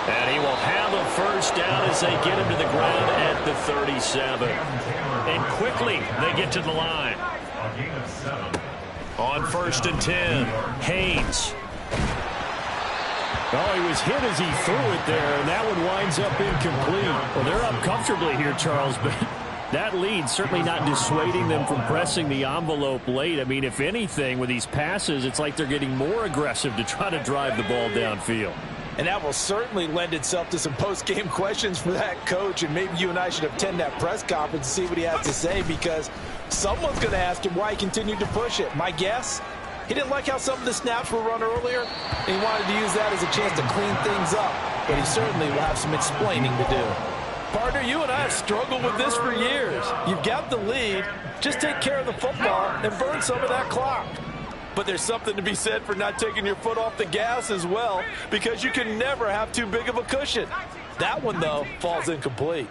And he will have a first down as they get him to the ground at the 37. And quickly they get to the line. On 1st and 10, Haynes. Oh, he was hit as he threw it there, and that one winds up incomplete. Well, they're up comfortably here, Charles, but that lead certainly not dissuading them from pressing the envelope late. I mean, if anything, with these passes, it's like they're getting more aggressive to try to drive the ball downfield. And that will certainly lend itself to some post-game questions for that coach. And maybe you and I should attend that press conference and see what he has to say, because someone's going to ask him why he continued to push it. My guess, he didn't like how some of the snaps were run earlier, and he wanted to use that as a chance to clean things up. But he certainly will have some explaining to do. Partner, you and I have struggled with this for years. You've got the lead. Just take care of the football and burn some of that clock. But there's something to be said for not taking your foot off the gas as well, because you can never have too big of a cushion. That one, though, falls incomplete.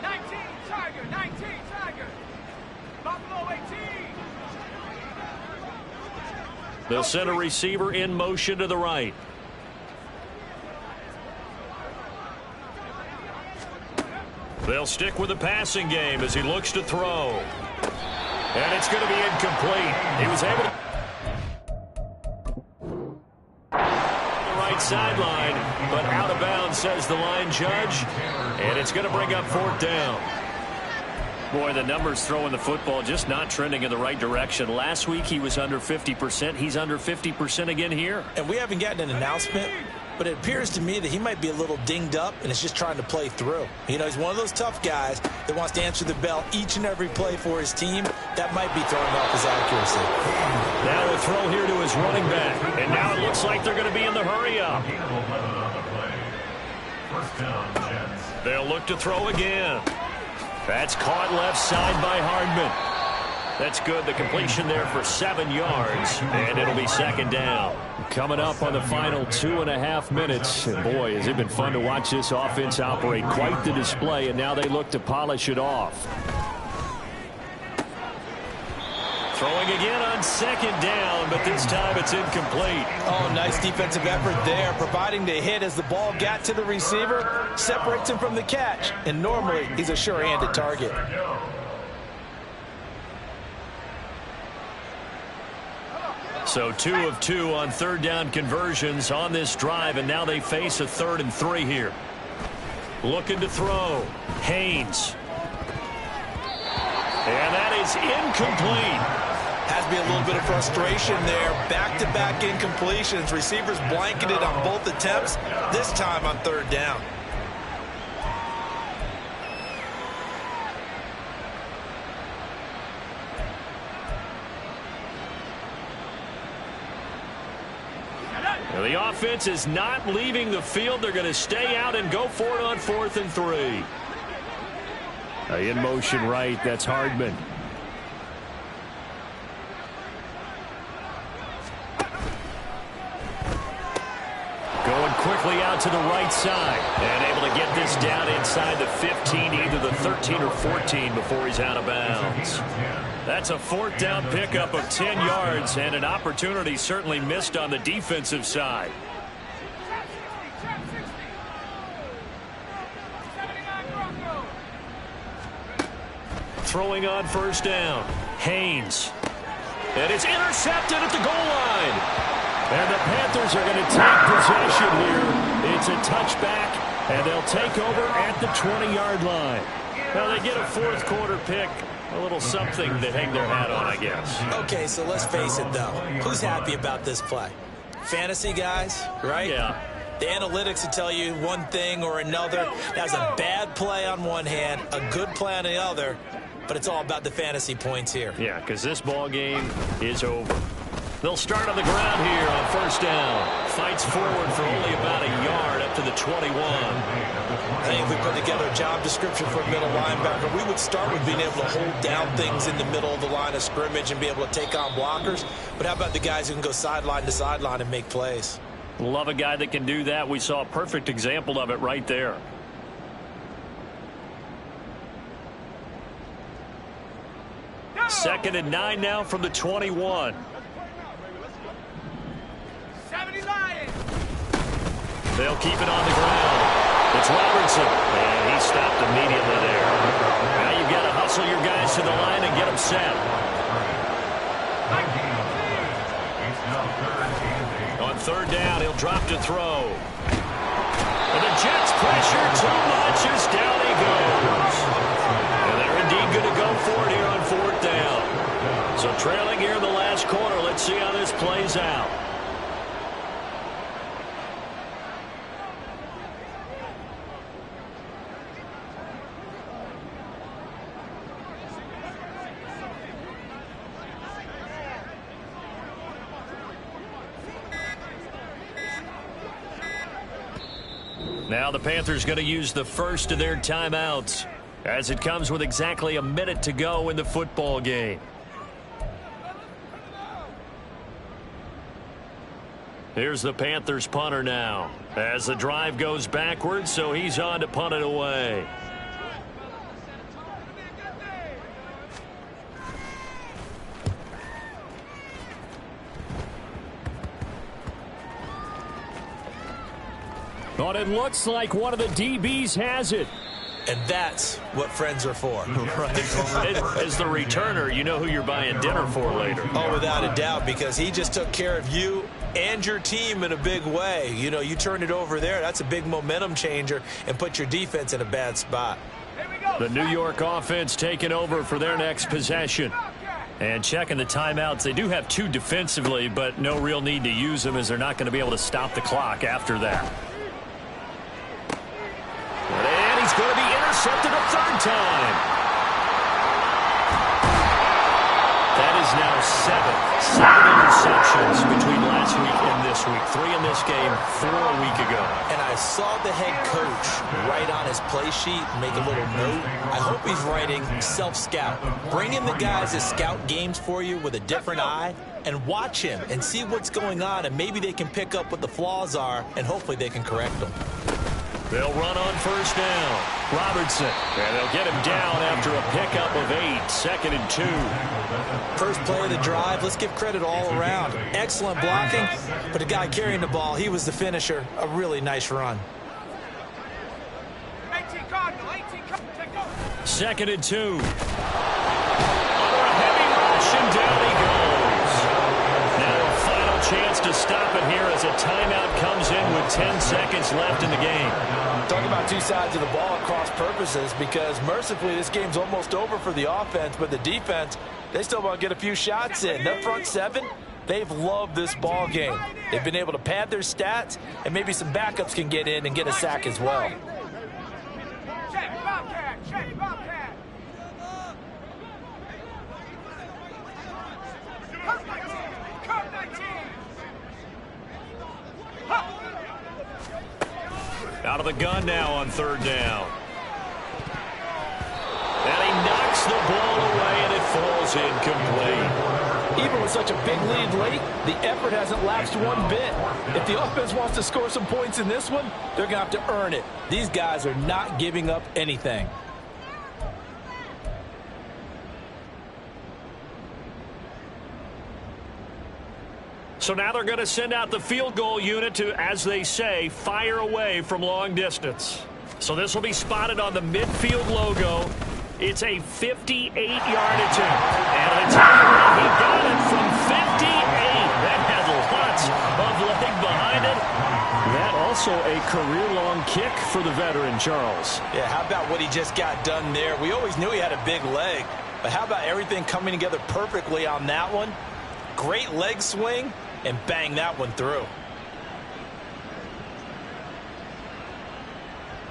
19 Tiger, 19 Tiger. Buffalo 18. They'll send a receiver in motion to the right. They'll stick with the passing game as he looks to throw. And it's going to be incomplete. He was able to the right sideline, but out of bounds, says the line judge. And it's going to bring up 4th down. Boy, the numbers throwing the football just not trending in the right direction. Last week he was under 50%. He's under 50% again here. And we haven't gotten an announcement, but it appears to me that he might be a little dinged up and is just trying to play through. You know, he's one of those tough guys that wants to answer the bell each and every play for his team. That might be throwing off his accuracy. Now a throw here to his running back. And now it looks like they're going to be in the hurry up. They'll look to throw again. That's caught left side by Hardman. That's good. The completion there for 7 yards, and it'll be second down. Coming up on the final 2.5 minutes. And boy, has it been fun to watch this offense operate. Quite the display, and now they look to polish it off. Throwing again on second down, but this time it's incomplete. Oh, nice defensive effort there, providing the hit as the ball got to the receiver, separates him from the catch, and normally he's a sure-handed target. So 2 of 2 on third down conversions on this drive, and now they face a 3rd and 3 here. Looking to throw. Haynes. And that is incomplete. Has to be a little bit of frustration there. Back-to-back incompletions. Receivers blanketed on both attempts, this time on third down. The offense is not leaving the field. They're going to stay out and go for it on 4th and 3. In motion right, that's Hardman. Going quickly out to the right side. And able to get this down inside the 15, either the 13 or 14 before he's out of bounds. That's a 4th down pickup of 10 yards, and an opportunity certainly missed on the defensive side. Throwing on first down. Haynes. And it's intercepted at the goal line. And the Panthers are going to take possession here. It's a touchback, and they'll take over at the 20-yard line. Now they get a 4th quarter pick. A little something to hang their hat on, I guess. Okay, so let's face it, though. Who's happy about this play? Fantasy guys, right? Yeah. The analytics will tell you one thing or another. That's a bad play on one hand, a good play on the other, but it's all about the fantasy points here. Yeah, because this ball game is over. They'll start on the ground here on first down. Fights forward for only about a yard up to the 21. I think if we put together a job description for a middle linebacker, we would start with being able to hold down things in the middle of the line of scrimmage and be able to take on blockers. But how about the guys who can go sideline to sideline and make plays? Love a guy that can do that. We saw a perfect example of it right there. Second and 9 now from the 21. 70 Lions. They'll keep it on the ground. It's Robertson, and he stopped immediately there. Now you've got to hustle your guys to the line and get them set. On third down, he'll drop to throw. And the Jets pressure too much as down he goes. And they're indeed going to go for it here on 4th down. So trailing here in the last quarter, let's see how this plays out. Now the Panthers going to use the first of their timeouts as it comes with exactly a minute to go in the football game. Here's the Panthers punter now as the drive goes backwards, so he's on to punt it away. But it looks like one of the DBs has it. And that's what friends are for. Right. As the returner, you know who you're buying dinner for later. Oh, without a doubt, because he just took care of you and your team in a big way. You know, you turn it over there, that's a big momentum changer and put your defense in a bad spot. The New York offense taking over for their next possession. And checking the timeouts, they do have 2 defensively, but no real need to use them as they're not going to be able to stop the clock after that. And he's going to be intercepted a 3rd time. That is now 7 interceptions between last week and this week. 3 in this game, 4 a week ago. And I saw the head coach write on his play sheet, make a little note. I hope he's writing self-scout. Bring in the guys that scout games for you with a different eye and watch him and see what's going on, and maybe they can pick up what the flaws are, and hopefully they can correct them. They'll run on first down. Robertson. And they'll get him down after a pickup of 8. 2nd and 2. First play of the drive, let's give credit all around. Excellent blocking, but the guy carrying the ball, he was the finisher. A really nice run. 18 Cardinal, 18 Cardinal. 2nd and 2. Under a heavy rush, and down he goes. Now a final chance to stop it here as a timeout comes in with 10 seconds left in the game. Talk about two sides of the ball at cross purposes, because mercifully this game's almost over for the offense, but the defense, they still want to get a few shots in. That front 7, they've loved this ball game. They've been able to pad their stats, and maybe some backups can get in and get a sack as well. Check, Bobcat, check, Bobcat. Curve 19, curve 19. Out of the gun now on 3rd down. And he knocks the ball away, and it falls incomplete. Even with such a big lead late, the effort hasn't lapsed one bit. If the offense wants to score some points in this one, they're going to have to earn it. These guys are not giving up anything. So now they're going to send out the field goal unit to, as they say, fire away from long distance. So this will be spotted on the midfield logo. It's a 58-yard attempt. And I tell you what, he got it from 58. That had lots of leg behind it. That also a career-long kick for the veteran, Charles. Yeah, how about what he just got done there? We always knew he had a big leg, but how about everything coming together perfectly on that one? Great leg swing, and bang that one through.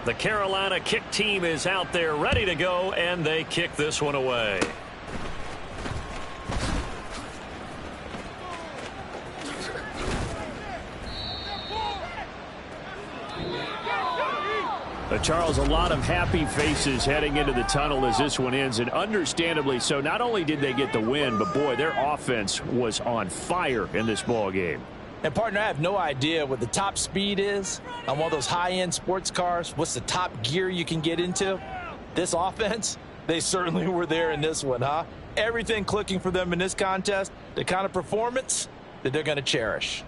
The Carolina kick team is out there ready to go, and they kick this one away. Charles, a lot of happy faces heading into the tunnel as this one ends, and understandably so. Not only did they get the win, but boy, their offense was on fire in this ball game. And partner, I have no idea what the top speed is on one of those high-end sports cars. What's the top gear you can get into? This offense, they certainly were there in this one, huh? Everything clicking for them in this contest, the kind of performance that they're going to cherish.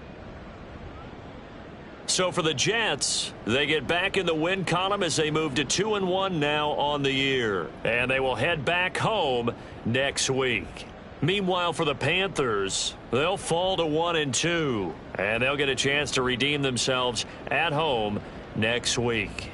So for the Jets, they get back in the win column as they move to 2-1 now on the year. And they will head back home next week. Meanwhile, for the Panthers, they'll fall to 1-2. And they'll get a chance to redeem themselves at home next week.